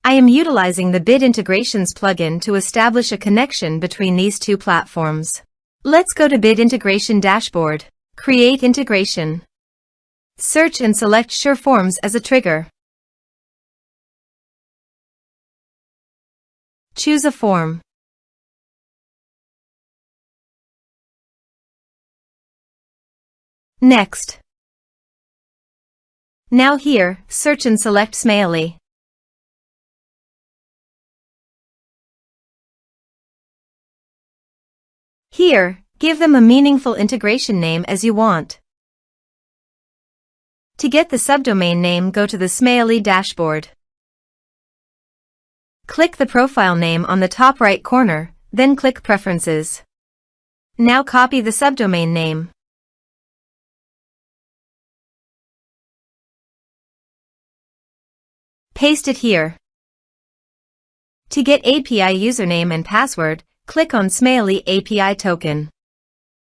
I am utilizing the Bid Integrations plugin to establish a connection between these two platforms. Let's go to Bid Integration Dashboard. Create integration. Search and select SureForms as a trigger. Choose a form. Next. Now here, search and select Smaily. Here, give them a meaningful integration name as you want. To get the subdomain name, go to the Smaily dashboard. Click the profile name on the top right corner, then click Preferences. Now copy the subdomain name. Paste it here. To get API username and password, click on Smaily API token.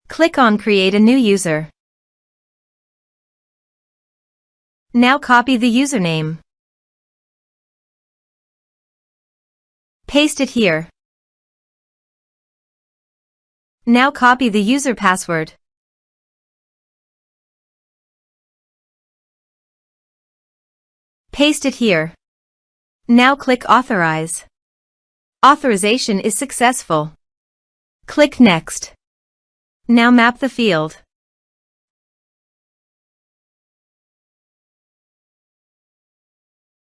Click on Create a new user. Now copy the username. Paste it here. Now copy the user password. Paste it here. Now click Authorize. Authorization is successful. Click Next. Now map the field.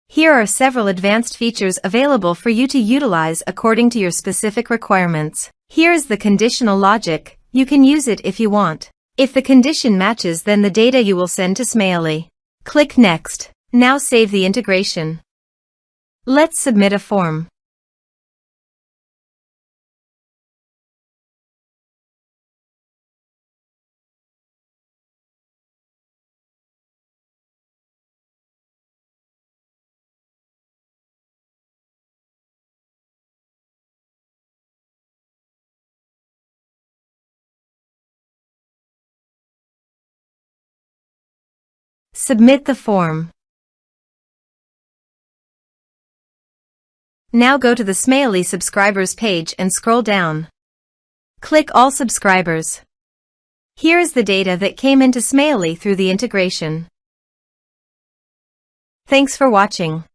Here are several advanced features available for you to utilize according to your specific requirements. Here is the conditional logic. You can use it if you want. If the condition matches, then the data you will send to Smaily. Click Next. Now save the integration. Let's submit a form. Submit the form. Now go to the Smaily subscribers page and scroll down. Click All subscribers. Here is the data that came into Smaily through the integration. Thanks for watching.